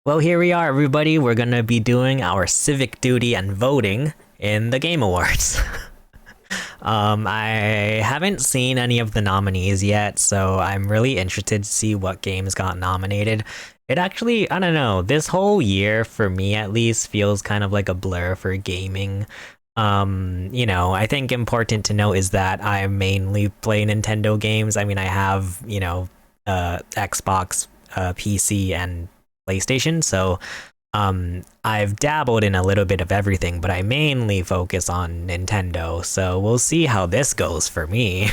Well, here we are, everybody. We're gonna be doing our civic duty and voting in the Game Awards. I haven't seen any of the nominees yet, so I'm really interested to see what games got nominated. It actually, I don't know, this whole year, for me at least, feels kind of like a blur for gaming. I think important to note is that I mainly play Nintendo games. I mean, I have, Xbox, PC, and PlayStation, so I've dabbled in a little bit of everything, but I mainly focus on Nintendo, so we'll see how this goes for me.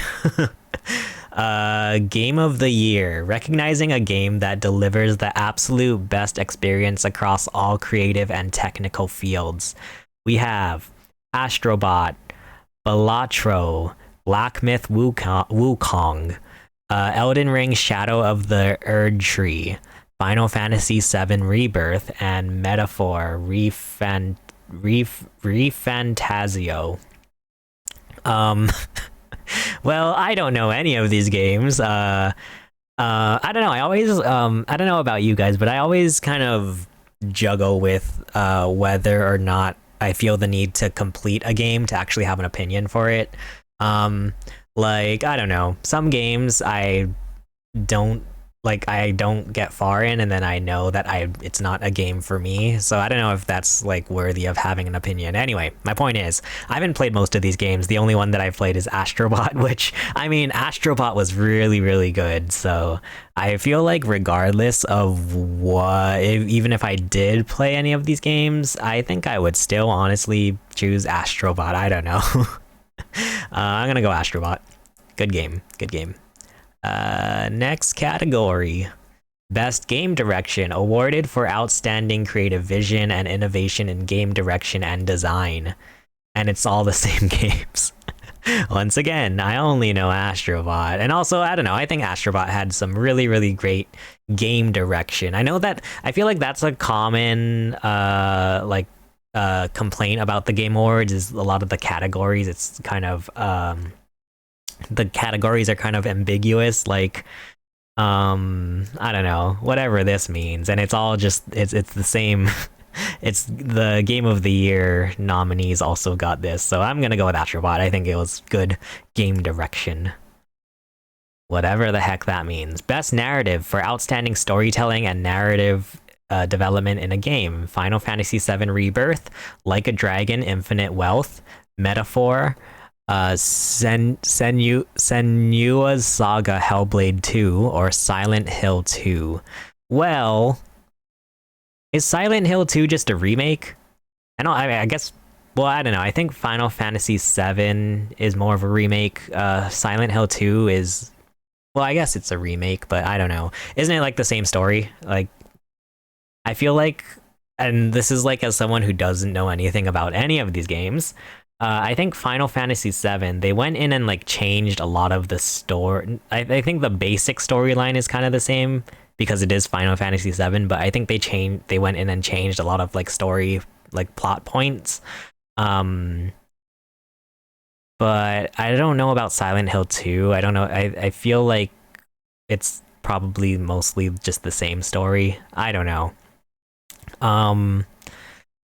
Game of the Year. Recognizing a game that delivers the absolute best experience across all creative and technical fields. We have Astrobot, Balatro, Black Myth Wukong, Elden Ring Shadow of the Erd Tree, Final Fantasy VII Rebirth, and Metaphor Refantasio. Well, I don't know any of these games. I don't know. I don't know about you guys, but I always kind of juggle with whether or not I feel the need to complete a game to actually have an opinion for it. I don't know. Some games I don't get far in, and then I know that it's not a game for me. So I don't know if that's like worthy of having an opinion. Anyway, my point is, I haven't played most of these games. The only one that I've played is Astrobot, which, I mean, Astrobot was really, really good. So I feel like regardless of even if I did play any of these games, I think I would still honestly choose Astrobot. I don't know. I'm gonna go Astrobot. Good game. Good game. Next category. Best Game Direction, awarded for outstanding creative vision and innovation in game direction and design. And it's all the same games. Once again, I only know Astrobot. And also, I don't know, I think Astrobot had some really, really great game direction. I feel like that's a common, complaint about the Game Awards, is a lot of the categories. It's kind of, the categories are kind of ambiguous, like I don't know, whatever this means, and it's all just it's the same. It's the Game of the Year nominees also got this, so I'm gonna go with Astrobot. I think it was good game direction, whatever the heck that means. Best Narrative, for outstanding storytelling and narrative development in a game. Final Fantasy VII Rebirth, Like a Dragon Infinite Wealth, Metaphor, Senua's Saga Hellblade 2, or Silent Hill 2. Well, is Silent Hill 2 just a remake? I guess, well, I don't know. I think Final Fantasy VII is more of a remake. Silent Hill 2 is, well, I guess it's a remake, but I don't know. Isn't it like the same story? Like, I feel like, and this is like as someone who doesn't know anything about any of these games, I think Final Fantasy VII, they went in and like changed a lot of the story. I think the basic storyline is kind of the same because it is Final Fantasy VII, but I think they went in and changed a lot of like story, like plot points. But I don't know about Silent Hill 2. I don't know. I feel like it's probably mostly just the same story. I don't know. And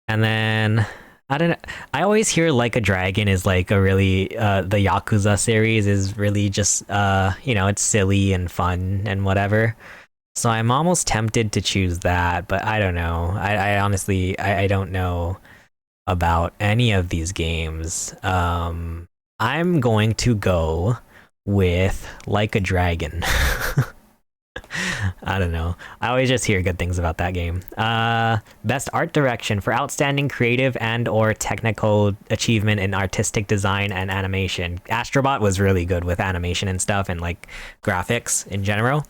then I don't know. I always hear Like a Dragon is like a really the Yakuza series is really just it's silly and fun and whatever. So I'm almost tempted to choose that, but I don't know. I honestly I don't know about any of these games. I'm going to go with Like a Dragon. I don't know. I always just hear good things about that game. Best Art Direction, for outstanding creative and or technical achievement in artistic design and animation. Astrobot was really good with animation and stuff, and like graphics in general.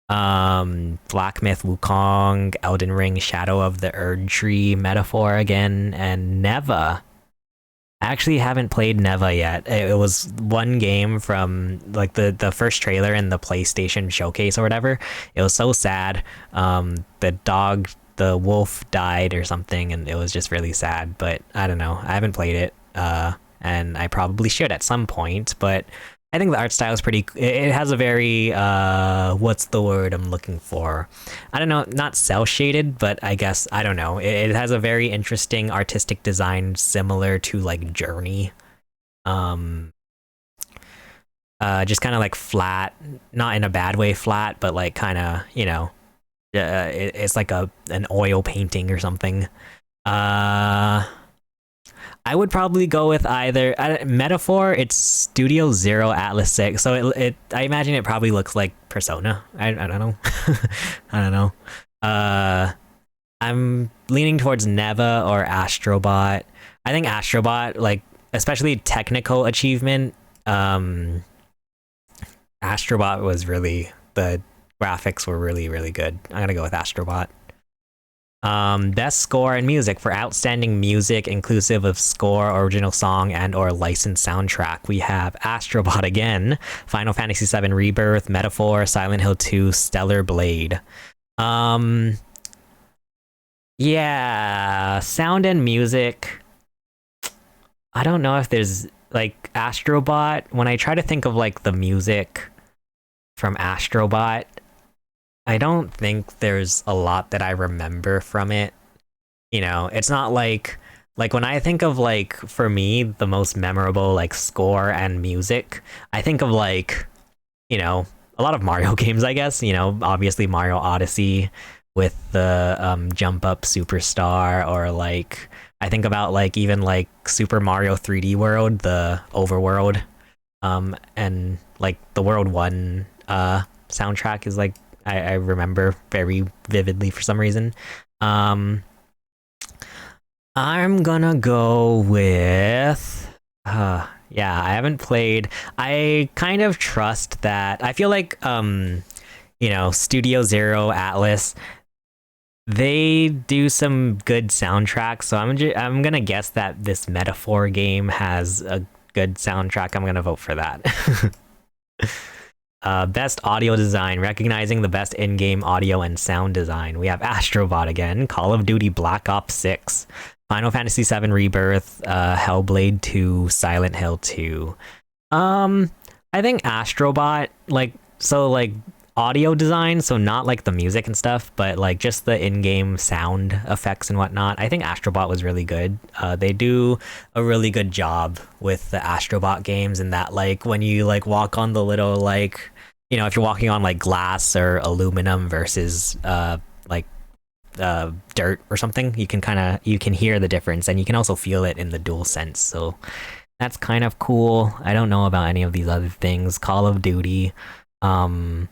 Black Myth Wukong, Elden Ring Shadow of the Erd Tree, Metaphor again, and Neva. I actually haven't played Neva yet. It was one game from like the first trailer in the PlayStation showcase or whatever. It was so sad. The wolf died or something, and it was just really sad. But I don't know. I haven't played it, and I probably should at some point. But I think the art style is pretty. It has a very what's the word I'm looking for? I don't know, not cell shaded, but I guess I don't know. It has a very interesting artistic design, similar to like Journey. Um, just kind of like flat, not in a bad way, flat, but like kind of it's like an oil painting or something. Uh, I would probably go with either Metaphor. It's Studio Zero Atlas 6, so it I imagine it probably looks like Persona. I don't know. I don't know. Uh, I'm leaning towards Neva or Astrobot. I think Astrobot, like especially technical achievement. Astrobot was really the graphics were really good. I'm gonna go with Astrobot. Best score and music for outstanding music inclusive of score, original song, and or licensed soundtrack. We have Astrobot again, Final Fantasy VII Rebirth, Metaphor, Silent Hill 2, Stellar Blade. Um, yeah, sound and music. I don't know if there's like Astrobot. When I try to think of like the music from Astrobot, I don't think there's a lot that I remember from it. You know, it's not like when I think of like for me the most memorable like score and music, I think of like, a lot of Mario games, I guess, obviously Mario Odyssey with the jump up superstar, or like I think about like even like Super Mario 3D World, the overworld, and like the World 1 soundtrack is like I remember very vividly for some reason. I'm gonna go with yeah, I haven't played. I kind of trust that. I feel like Studio Zero Atlas, they do some good soundtracks, so I'm gonna guess that this Metaphor game has a good soundtrack. I'm gonna vote for that. Best audio design, recognizing the best in-game audio and sound design. We have Astrobot again, Call of Duty Black Ops 6, Final Fantasy VII Rebirth, Hellblade 2, Silent Hill 2. I think Astrobot, like audio design, so not like the music and stuff, but like just the in-game sound effects and whatnot. I think Astrobot was really good. They do a really good job with the Astrobot games, and that like when you like walk on the little like, if you're walking on like glass or aluminum versus dirt or something, you can hear the difference, and you can also feel it in the dual sense. So that's kind of cool. I don't know about any of these other things. Call of Duty. Do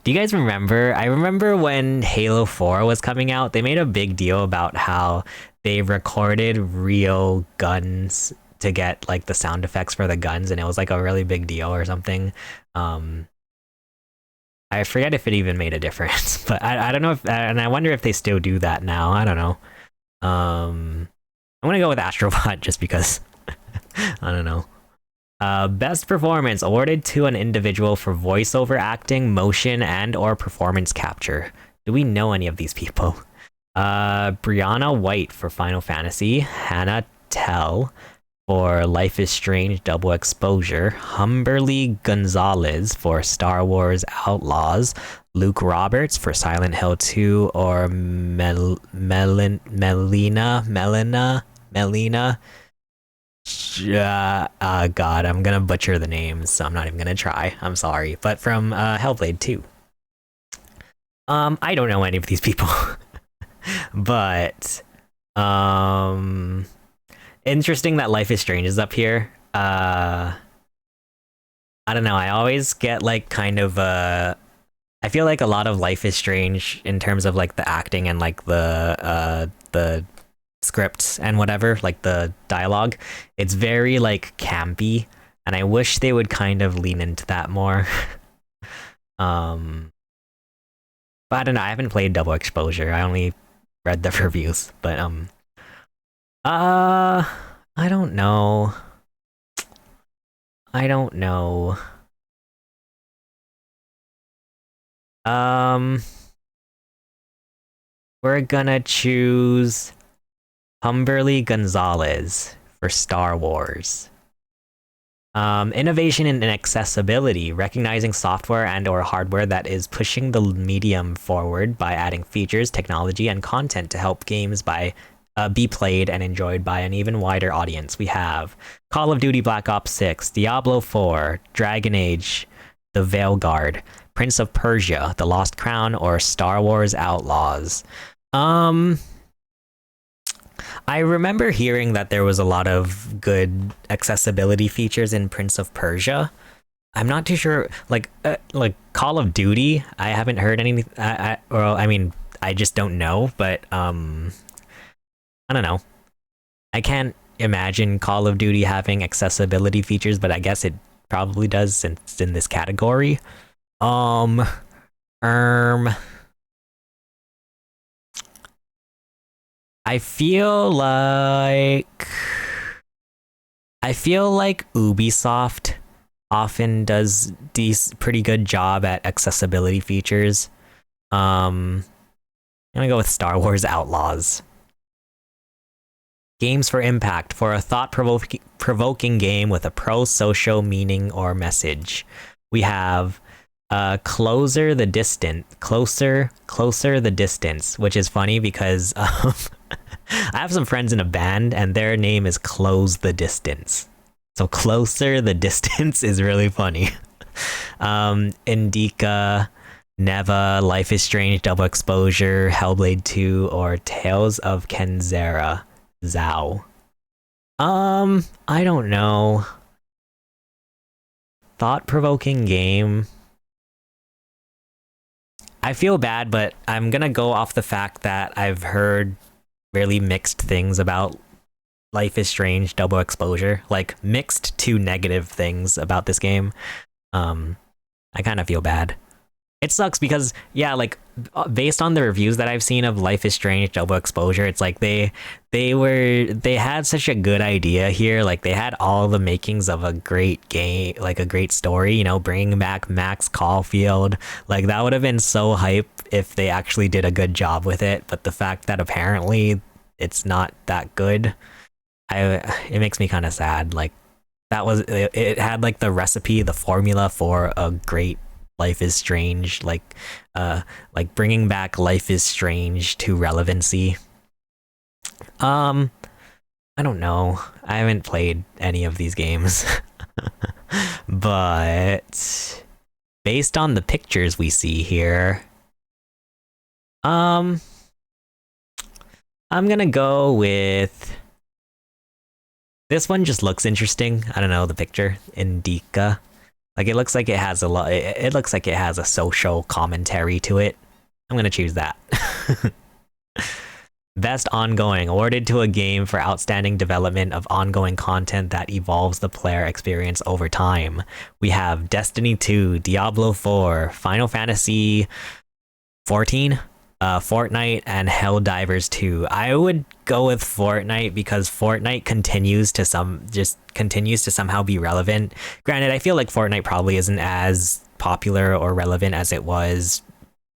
you guys remember? I remember when Halo 4 was coming out, they made a big deal about how they recorded real guns to get like the sound effects for the guns, and it was like a really big deal or something. I forget if it even made a difference, but I don't know if, and I wonder if they still do that now. I don't know. I'm gonna go with Astrobot just because I don't know. Best performance awarded to an individual for voiceover acting, motion, and or performance capture. Do we know any of these people? Brianna White for Final Fantasy, Hannah Tell for Life is Strange Double Exposure, Humberly Gonzalez for Star Wars Outlaws, Luke Roberts for Silent Hill 2, or Melina. God, I'm gonna butcher the names, so I'm not even gonna try. I'm sorry, but from Hellblade 2. I don't know any of these people, but interesting that Life is Strange is up here. I don't know. I always get like kind of I feel like a lot of Life is Strange in terms of like the acting and like the scripts and whatever, like the dialogue, it's very like campy, and I wish they would kind of lean into that more. But I don't know, I haven't played Double Exposure. I only read the reviews, but I don't know. I don't know. We're gonna choose Humberly Gonzalez for Star Wars. Innovation and accessibility, recognizing software and or hardware that is pushing the medium forward by adding features, technology, and content to help games be played and enjoyed by an even wider audience. We have Call of Duty Black Ops 6, Diablo 4, Dragon Age, The Veilguard, Prince of Persia, The Lost Crown, or Star Wars Outlaws. I remember hearing that there was a lot of good accessibility features in Prince of Persia. I'm not too sure. Like Call of Duty, I haven't heard any. I mean, I just don't know. But I don't know. I can't imagine Call of Duty having accessibility features, but I guess it probably does since it's in this category. Um, um, I feel like Ubisoft often does these pretty good job at accessibility features. I'm gonna go with Star Wars Outlaws. Games for impact, for a thought-provoking game with a pro-social meaning or message. We have Closer the Distance, which is funny because I have some friends in a band and their name is Close the Distance. So Closer the Distance is really funny. Indica, Neva, Life is Strange, Double Exposure, Hellblade 2, or Tales of Kenzera. Zao. I don't know. Thought-provoking game. I feel bad, but I'm gonna go off the fact that I've heard really mixed things about Life is Strange Double Exposure. Like, mixed to negative things about this game. I kind of feel bad. It sucks because, yeah, like, based on the reviews that I've seen of Life is Strange Double Exposure, it's like they had such a good idea here. Like, they had all the makings of a great game, like a great story, you know, bringing back Max Caulfield. Like, that would have been so hype if they actually did a good job with it. But the fact that apparently it's not that good, it makes me kind of sad. Like, it had like the recipe, the formula for a great Life is Strange, like bringing back Life is Strange to relevancy. I don't know. I haven't played any of these games. But based on the pictures we see here, I'm gonna go with this one. Just looks interesting. I don't know, the picture, Indica. Like, it looks like it has a lot. It looks like it has a social commentary to it. I'm gonna choose that. Best ongoing, awarded to a game for outstanding development of ongoing content that evolves the player experience over time. We have Destiny 2, Diablo 4, Final Fantasy 14, Fortnite, and Helldivers 2. I would go with Fortnite because Fortnite continues to somehow be relevant. Granted, I feel like Fortnite probably isn't as popular or relevant as it was,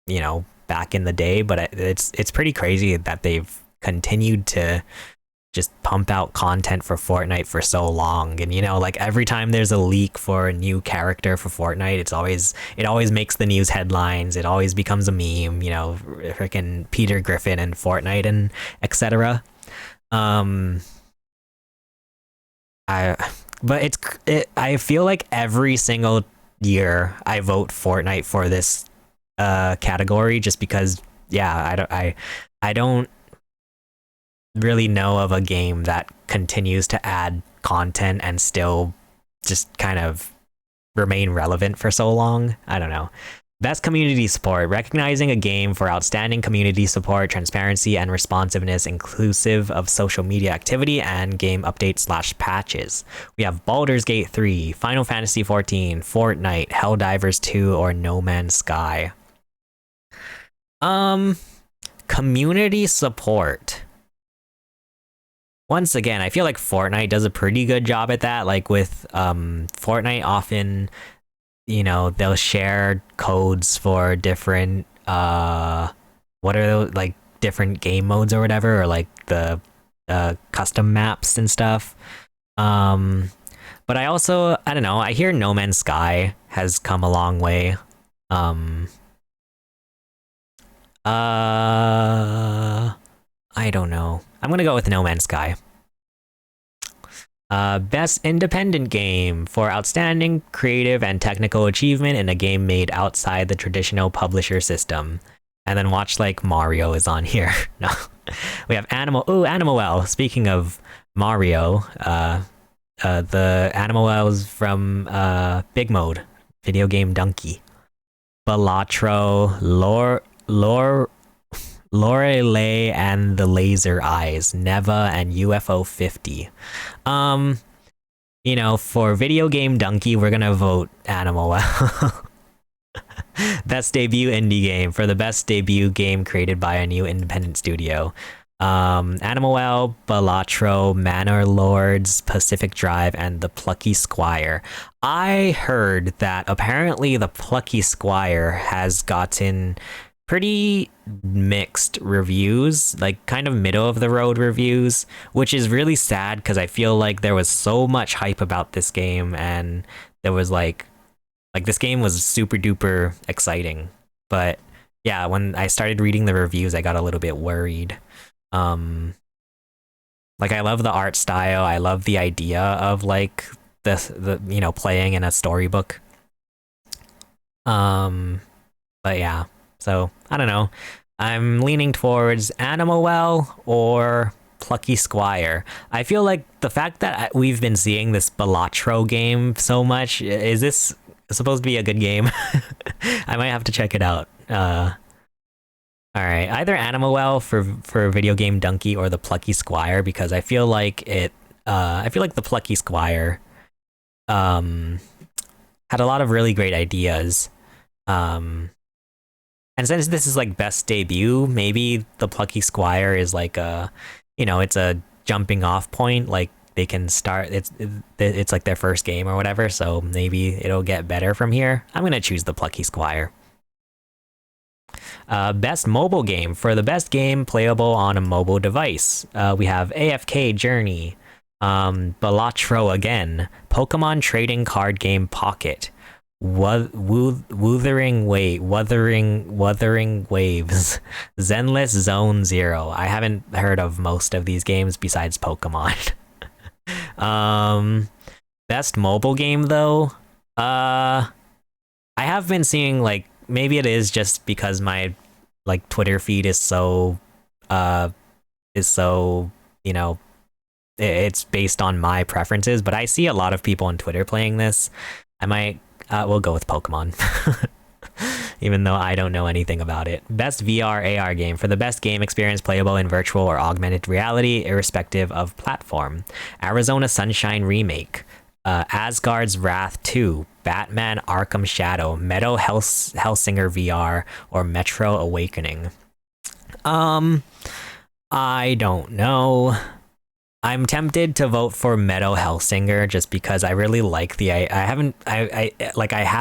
you know, back in the day, but it's pretty crazy that they've continued to just pump out content for Fortnite for so long. And, you know, like, every time there's a leak for a new character for Fortnite, it always makes the news headlines. It always becomes a meme, you know, freaking Peter Griffin and Fortnite and etc. I feel like every single year I vote Fortnite for this category, just because, yeah, I don't really know of a game that continues to add content and still just kind of remain relevant for so long. I don't know. Best community support, recognizing a game for outstanding community support, transparency, and responsiveness, inclusive of social media activity and game updates / patches. We have Baldur's Gate 3, Final Fantasy 14, Fortnite, Helldivers 2, or No Man's Sky. Community support. Once again, I feel like Fortnite does a pretty good job at that. Like, with Fortnite, often, you know, they'll share codes for different what are those, like, different game modes or whatever, or like the custom maps and stuff. But I also, I don't know, I hear No Man's Sky has come a long way. Um, I don't know. I'm gonna go with No Man's Sky. Best independent game for outstanding creative and technical achievement in a game made outside the traditional publisher system. And then watch like Mario is on here. No, we have Animal Well. Speaking of Mario, the Animal Wells from Big Mode, video game Donkey, Balatro, Lorelei and the Laser Eyes, Neva and UFO 50. You know, for video game Donkey, we're gonna vote Animal Well. Best debut indie game for the best debut game created by a new independent studio. Animal Well, Balatro, Manor Lords, Pacific Drive, and The Plucky Squire. I heard that apparently The Plucky Squire has gotten pretty mixed reviews, like kind of middle of the road reviews, which is really sad because I feel like there was so much hype about this game and there was like this game was super duper exciting. But yeah, when I started reading the reviews, I got a little bit worried. Like I love the art style, I love the idea of like the you know, playing in a storybook. But yeah, so I don't know. I'm leaning towards Animal Well or Plucky Squire. I feel like the fact that we've been seeing this Balatro game so much, is this supposed to be a good game? I might have to check it out. All right, either Animal Well for video game Donkey or the Plucky Squire, because I feel like the Plucky Squire had a lot of really great ideas. And since this is like best debut, maybe the Plucky Squire is like a, you know, it's a jumping off point. Like they can start, it's like their first game or whatever. So maybe it'll get better from here. I'm gonna choose the Plucky Squire. Best mobile game for the best game playable on a mobile device. We have AFK Journey, Balatro again, Pokemon Trading Card Game Pocket, Wuthering Waves, Zenless Zone Zero. I haven't heard of most of these games besides Pokemon. Best mobile game though, I have been seeing, like, maybe it is just because my like Twitter feed is so you know, it's based on my preferences, but I see a lot of people on Twitter playing this. I might we'll go with Pokemon. Even though I don't know anything about it. Best VR AR game for the best game experience playable in virtual or augmented reality, irrespective of platform. Arizona Sunshine Remake, Asgard's Wrath 2, Batman Arkham Shadow, Meadow Hellsinger VR, or Metro Awakening. I don't know. I'm tempted to vote for Meadow Hellsinger just because I really like the I have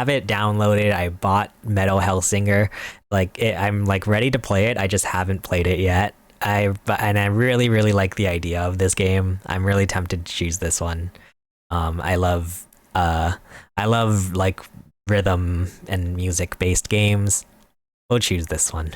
it downloaded. I bought Meadow Hellsinger. I'm like ready to play it. I just haven't played it yet. I really like the idea of this game. I'm really tempted to choose this one. I love like rhythm and music based games. We'll choose this one.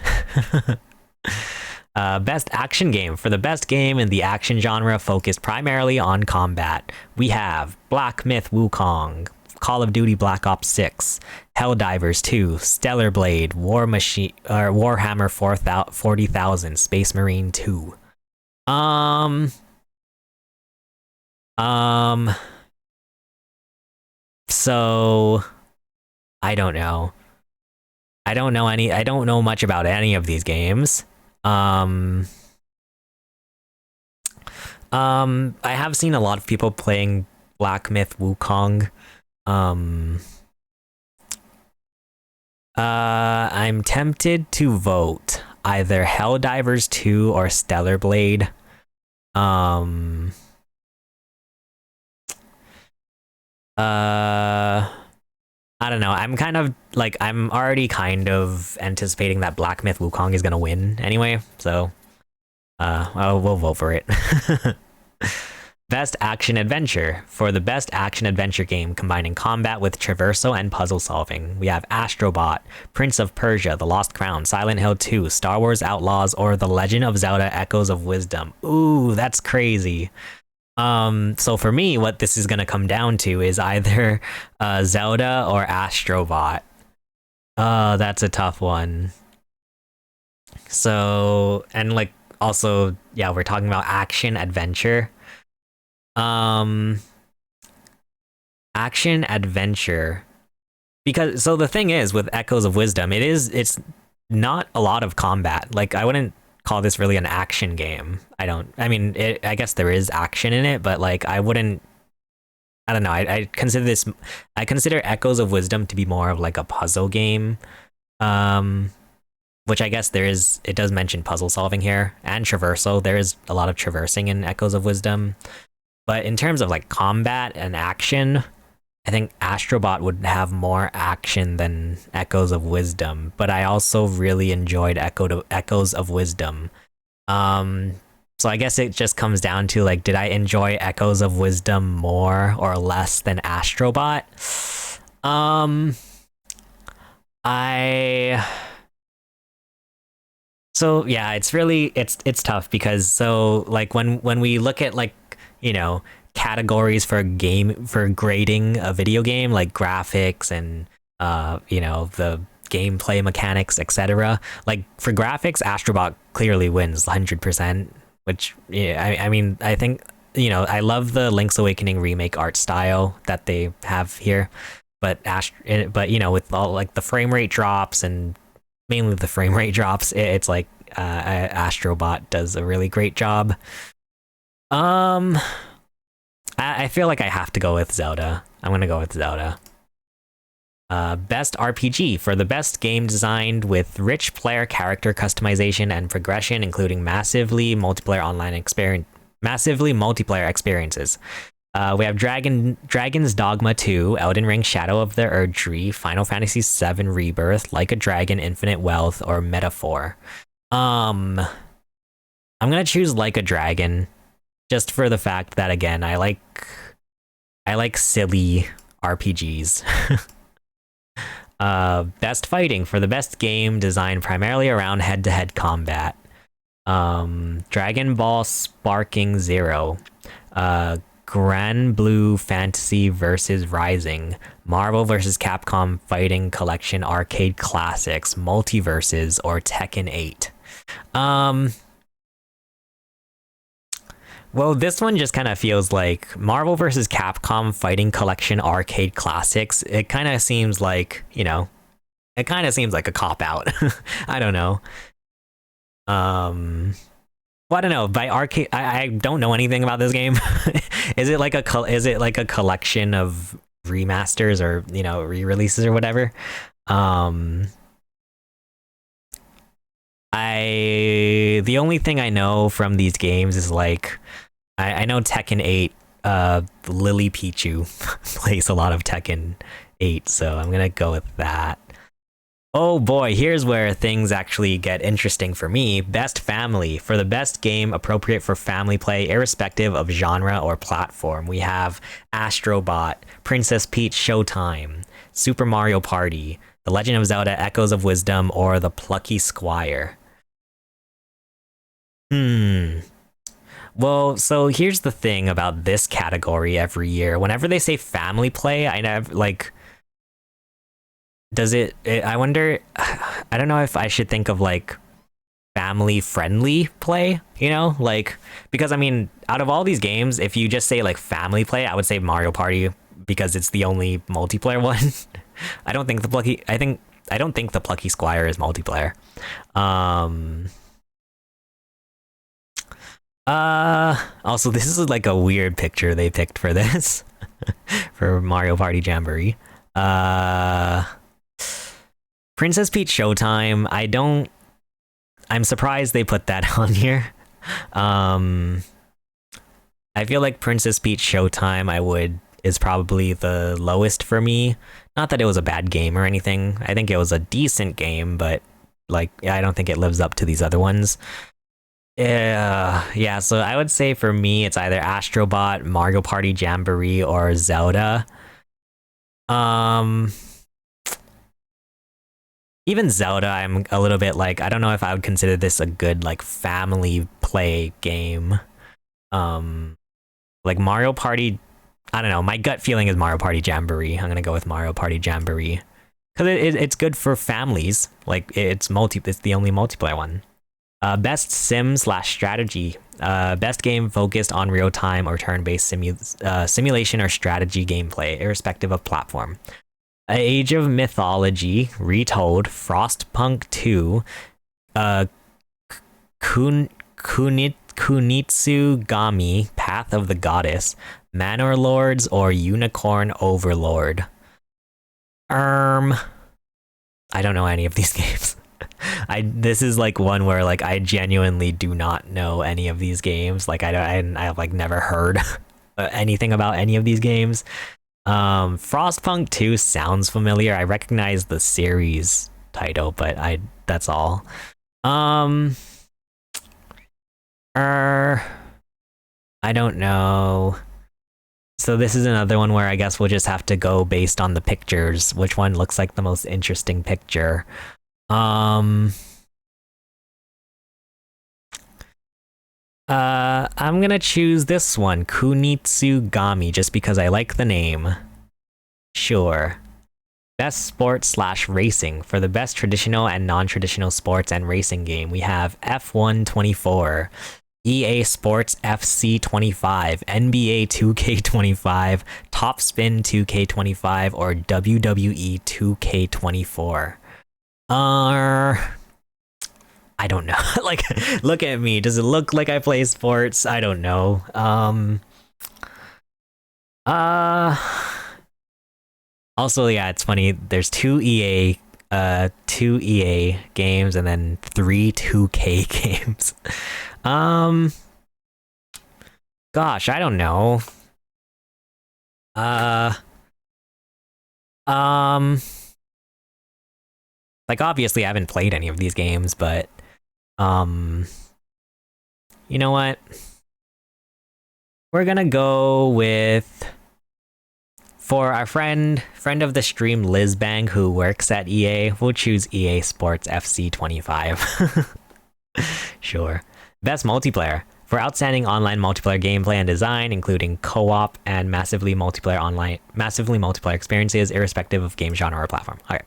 Best action game for the best game in the action genre focused primarily on combat. We have Black Myth Wukong, Call of Duty Black Ops 6, Helldivers 2, Stellar Blade, Warhammer 40,000, Space Marine 2. So I don't know. I don't know much about any of these games. I have seen a lot of people playing Black Myth Wukong. I'm tempted to vote either Helldivers 2 or Stellar Blade. I don't know. I'm already kind of anticipating that Black Myth Wukong is gonna win anyway, so we'll vote for it. Best action adventure. For the best action adventure game combining combat with traversal and puzzle solving, we have Astrobot, Prince of Persia, The Lost Crown, Silent Hill 2, Star Wars Outlaws, or The Legend of Zelda Echoes of Wisdom. Ooh, that's crazy. So for me, what this is gonna come down to is either Zelda or Astrobot. That's a tough one. So, and like also, yeah, we're talking about action adventure. Um, action adventure. Because so the thing is with Echoes of Wisdom, it's not a lot of combat. Like I wouldn't call this really an action game. I mean, I guess there is action in it, but like I don't know. I consider Echoes of Wisdom to be more of like a puzzle game. Um, which I guess it does mention puzzle solving here and traversal. There is a lot of traversing in Echoes of Wisdom. But in terms of like combat and action, I think Astrobot would have more action than Echoes of Wisdom. But I also really enjoyed Echoes of Wisdom. So I guess it just comes down to like, did I enjoy Echoes of Wisdom more or less than Astrobot? I So yeah, it's tough because so like when we look at like, you know, categories for grading a video game like graphics and you know, the gameplay mechanics, etc. Like for graphics, Astrobot clearly wins 100%, which yeah, I mean, I think, you know, I love the Link's Awakening remake art style that they have here, but you know, with all like the frame rate drops and mainly the frame rate drops, it's like Astrobot does a really great job. I feel like I have to go with Zelda. I'm gonna go with Zelda. Best RPG. For the best game designed with rich player character customization and progression, including massively multiplayer experiences. We have Dragon's Dogma 2, Elden Ring Shadow of the Erdtree, Final Fantasy VII Rebirth, Like a Dragon Infinite Wealth, or Metaphor. I'm gonna choose Like a Dragon, just for the fact that again, I like silly RPGs. Best fighting. For the best game designed primarily around head-to-head combat. Dragon Ball Sparking Zero, Grand Blue Fantasy vs. Rising, Marvel vs. Capcom Fighting Collection Arcade Classics, Multiverses, or Tekken 8. Well, this one just kind of feels like Marvel vs. Capcom Fighting Collection Arcade Classics. It kind of seems like, you know, it kind of seems like a cop-out. I don't know. Well, I don't know. By arcade, I don't know anything about this game. Is it like a collection of remasters or, you know, re-releases or whatever? The only thing I know from these games is like I know Tekken 8, Lily Pichu plays a lot of Tekken 8, so I'm gonna go with that. Oh boy, here's where things actually get interesting for me. Best family. For the best game appropriate for family play, irrespective of genre or platform, we have Astrobot, Princess Peach Showtime, Super Mario Party, The Legend of Zelda Echoes of Wisdom, or The Plucky Squire. Well, so here's the thing about this category every year. Whenever they say family play, I never like. I wonder. I don't know if I should think of like family friendly play, you know, like because I mean, out of all these games, if you just say like family play, I would say Mario Party because it's the only multiplayer one. I don't think the Plucky Squire is multiplayer. Also, this is like a weird picture they picked for this for Mario Party Jamboree. Princess Peach Showtime. I'm surprised they put that on here. I feel like Princess Peach Showtime is probably the lowest for me. Not that it was a bad game or anything. I think it was a decent game, but like I don't think it lives up to these other ones. Yeah, so I would say for me it's either Astrobot, Mario Party Jamboree, or Zelda. Um Even Zelda, I'm a little bit like, I don't know if I would consider this a good like family play game. Um like Mario Party, I don't know, my gut feeling is Mario Party Jamboree. I'm gonna go with Mario Party Jamboree. Because it's good for families. Like it's the only multiplayer one. Best sim slash strategy. Best game focused on real time or turn based simulation or strategy gameplay, irrespective of platform. Age of Mythology, Retold, Frostpunk 2, uh, Kunitsu Gami, Path of the Goddess, Manor Lords, or Unicorn Overlord. I don't know any of these games. This is like one where like I genuinely do not know any of these games. Like I've like never heard anything about any of these games. Frostpunk 2 sounds familiar. I recognize the series title, but that's all. Um I don't know. So this is another one where I guess we'll just have to go based on the pictures. Which one looks like the most interesting picture? I'm gonna choose this one, Kunitsu Gami, just because I like the name. Sure. Best sports slash racing. For the best traditional and non-traditional sports and racing game, we have F1 24, EA Sports FC 25, NBA 2K25, Top Spin 2K25, or WWE 2K24. I don't know. Like, look at me. Does it look like I play sports? I don't know. Uh. Also, yeah, it's funny. There's two EA games and then three 2K games. Um. Gosh, I don't know. Uh. Um. Like, obviously, I haven't played any of these games, but you know what? We're gonna go with, for our friend of the stream, Liz Bang, who works at EA, we'll choose EA Sports FC 25. Sure. Best multiplayer. For outstanding online multiplayer gameplay and design, including co-op and massively multiplayer experiences, irrespective of game genre or platform. All right.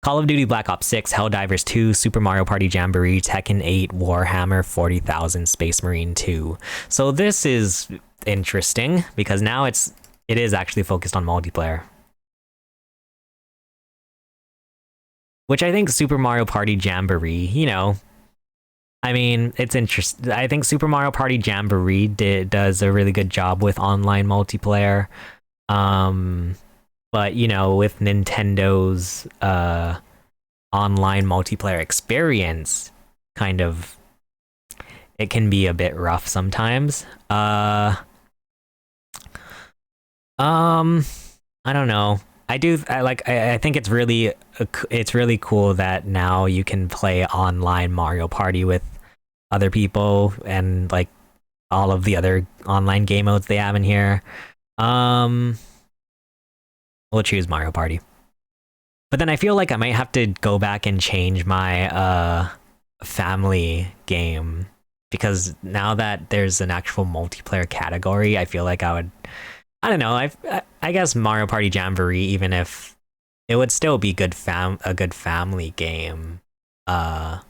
Call of Duty Black Ops 6, Helldivers 2, Super Mario Party Jamboree, Tekken 8, Warhammer 40,000, Space Marine 2. So this is interesting because now it is actually focused on multiplayer. Which I think Super Mario Party Jamboree, you know, I mean, it's interesting. I think Super Mario Party Jamboree does a really good job with online multiplayer. But you know, with Nintendo's online multiplayer experience, kind of, it can be a bit rough sometimes. I don't know. I think it's really cool that now you can play online Mario Party with other people and like all of the other online game modes they have in here. We'll choose Mario Party. But then I feel like I might have to go back and change my family game, because now that there's an actual multiplayer category, I feel like I don't know. I guess Mario Party Jamboree, even if it would still be a good family game. But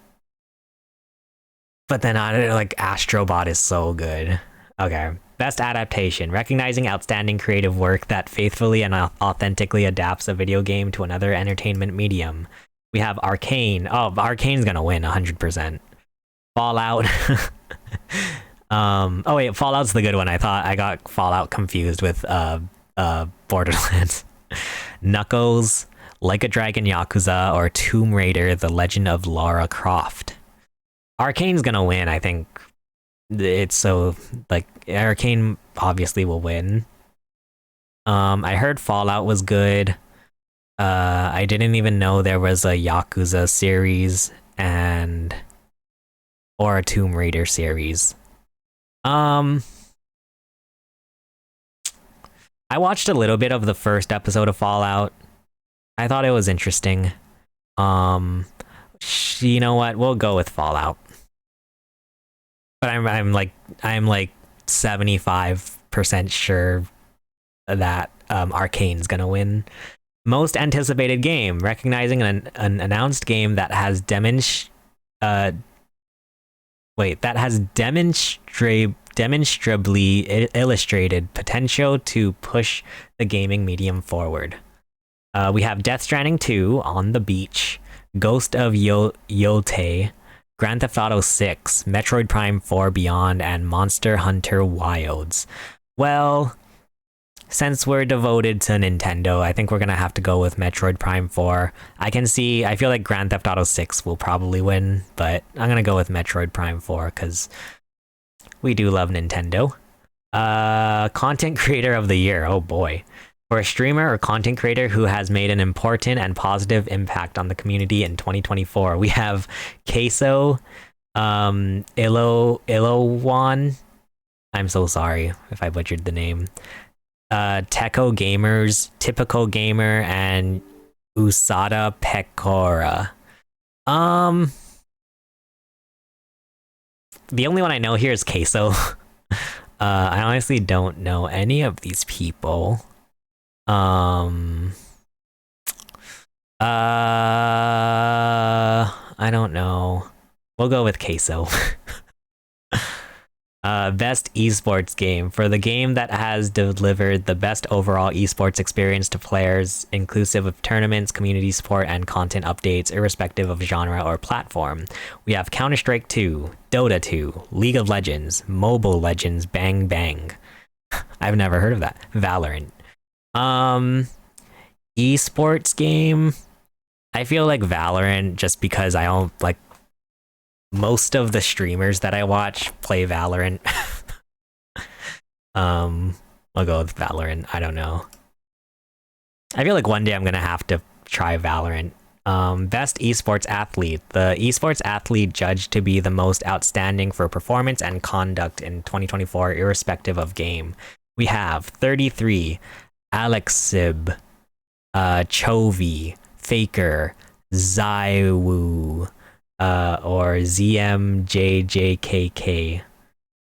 then like Astrobot is so good. Okay. Best adaptation. Recognizing outstanding creative work that faithfully and authentically adapts a video game to another entertainment medium. We have Arcane. Oh, Arcane's gonna win 100%. Fallout. Oh wait, Fallout's the good one. I thought I got Fallout confused with Borderlands. Knuckles, Like a Dragon Yakuza, or Tomb Raider: The Legend of Lara Croft. Arcane's gonna win, I think. It's so like Arcane obviously will win. I heard Fallout was good. I didn't even know there was a Yakuza series, and or a Tomb Raider series. Um, I watched a little bit of the first episode of Fallout. I thought it was interesting. Um, you know what? We'll go with Fallout. But I'm like 75% sure that Arcane's gonna win. Most anticipated game, recognizing an announced game that has uh demonstrably illustrated potential to push the gaming medium forward. We have Death Stranding 2 on the beach, Ghost of Yotei, Grand Theft Auto 6, Metroid Prime 4 Beyond, and Monster Hunter Wilds. Well, since we're devoted to Nintendo, I think we're gonna have to go with Metroid Prime 4. I feel like Grand Theft Auto 6 will probably win, but I'm gonna go with Metroid Prime 4 because we do love Nintendo. Content Creator of the Year, oh boy. For a streamer or content creator who has made an important and positive impact on the community in 2024, we have Queso, Ilowan. I'm so sorry if I butchered the name. Techo Gamers, Typical Gamer, and Usada Pecora. The only one I know here is Queso. I honestly don't know any of these people. I don't know. We'll go with Queso. Best esports game. For the game that has delivered the best overall esports experience to players, inclusive of tournaments, community support, and content updates, irrespective of genre or platform. We have Counter-Strike 2, Dota 2, League of Legends, Mobile Legends, Bang Bang. I've never heard of that. Valorant. Esports game. I feel like Valorant just because I don't like most of the streamers that I watch play Valorant. I'll go with Valorant. I don't know. I feel like one day I'm gonna have to try Valorant. Best esports athlete. The esports athlete judged to be the most outstanding for performance and conduct in 2024, irrespective of game. We have 33, Alexib, Chovy, Faker, Zaiwu, or ZMJJKK.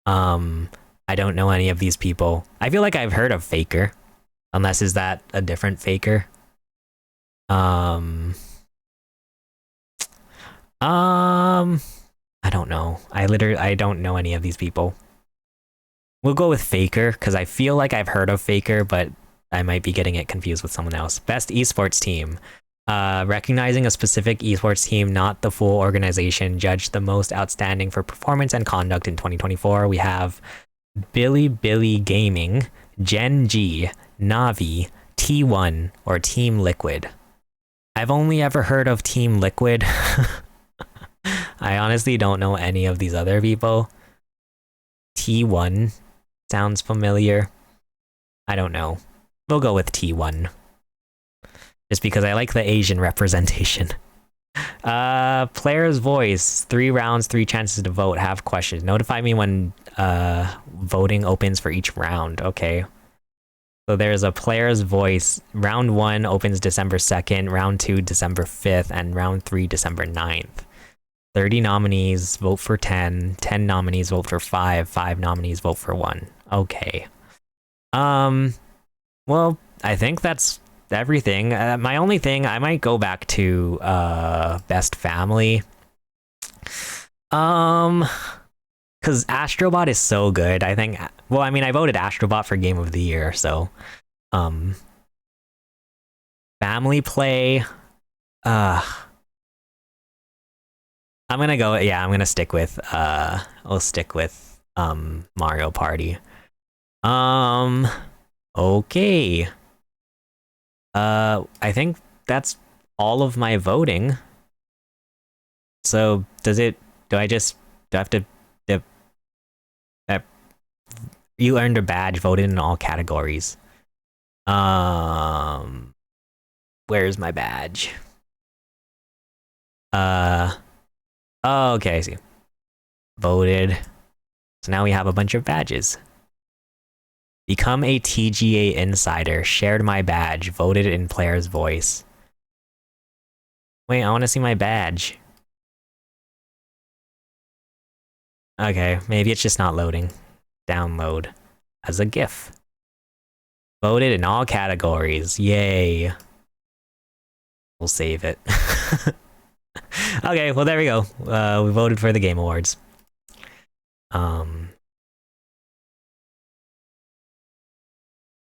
I don't know any of these people. I feel like I've heard of Faker, unless is that a different Faker? I don't know. I don't know any of these people. We'll go with Faker because I feel like I've heard of Faker, but I might be getting it confused with someone else. Best esports team. Recognizing a specific esports team, not the full organization, judged the most outstanding for performance and conduct in 2024. We have Billy Gaming, Gen G, Navi, T1, or Team Liquid. I've only ever heard of Team Liquid. I honestly don't know any of these other people. T1 sounds familiar. I don't know. We'll go with T1. Just because I like the Asian representation. Player's voice. 3 rounds, 3 chances to vote. Have questions. Notify me when voting opens for each round. Okay. So there's a player's voice. Round 1 opens December 2nd, round 2 December 5th, and round 3 December 9th. 30 nominees, vote for 10. 10 nominees, vote for 5. 5 nominees, vote for 1. Okay. Well, I think that's everything. My only thing, I might go back to Best Family. Because Astrobot is so good. I think, well, I mean, I voted Astrobot for Game of the Year, so Family Play, I'm gonna stick with I'll stick with Mario Party. Okay. I think that's all of my voting. So do I have to you earned a badge, voted in all categories. Where's my badge? Oh, okay, I see. Voted. So now we have a bunch of badges. Become a TGA insider. Shared my badge. Voted in player's voice. Wait, I want to see my badge. Okay, maybe it's just not loading. Download as a GIF. Voted in all categories. Yay. We'll save it. Okay, well there we go. We voted for the Game Awards.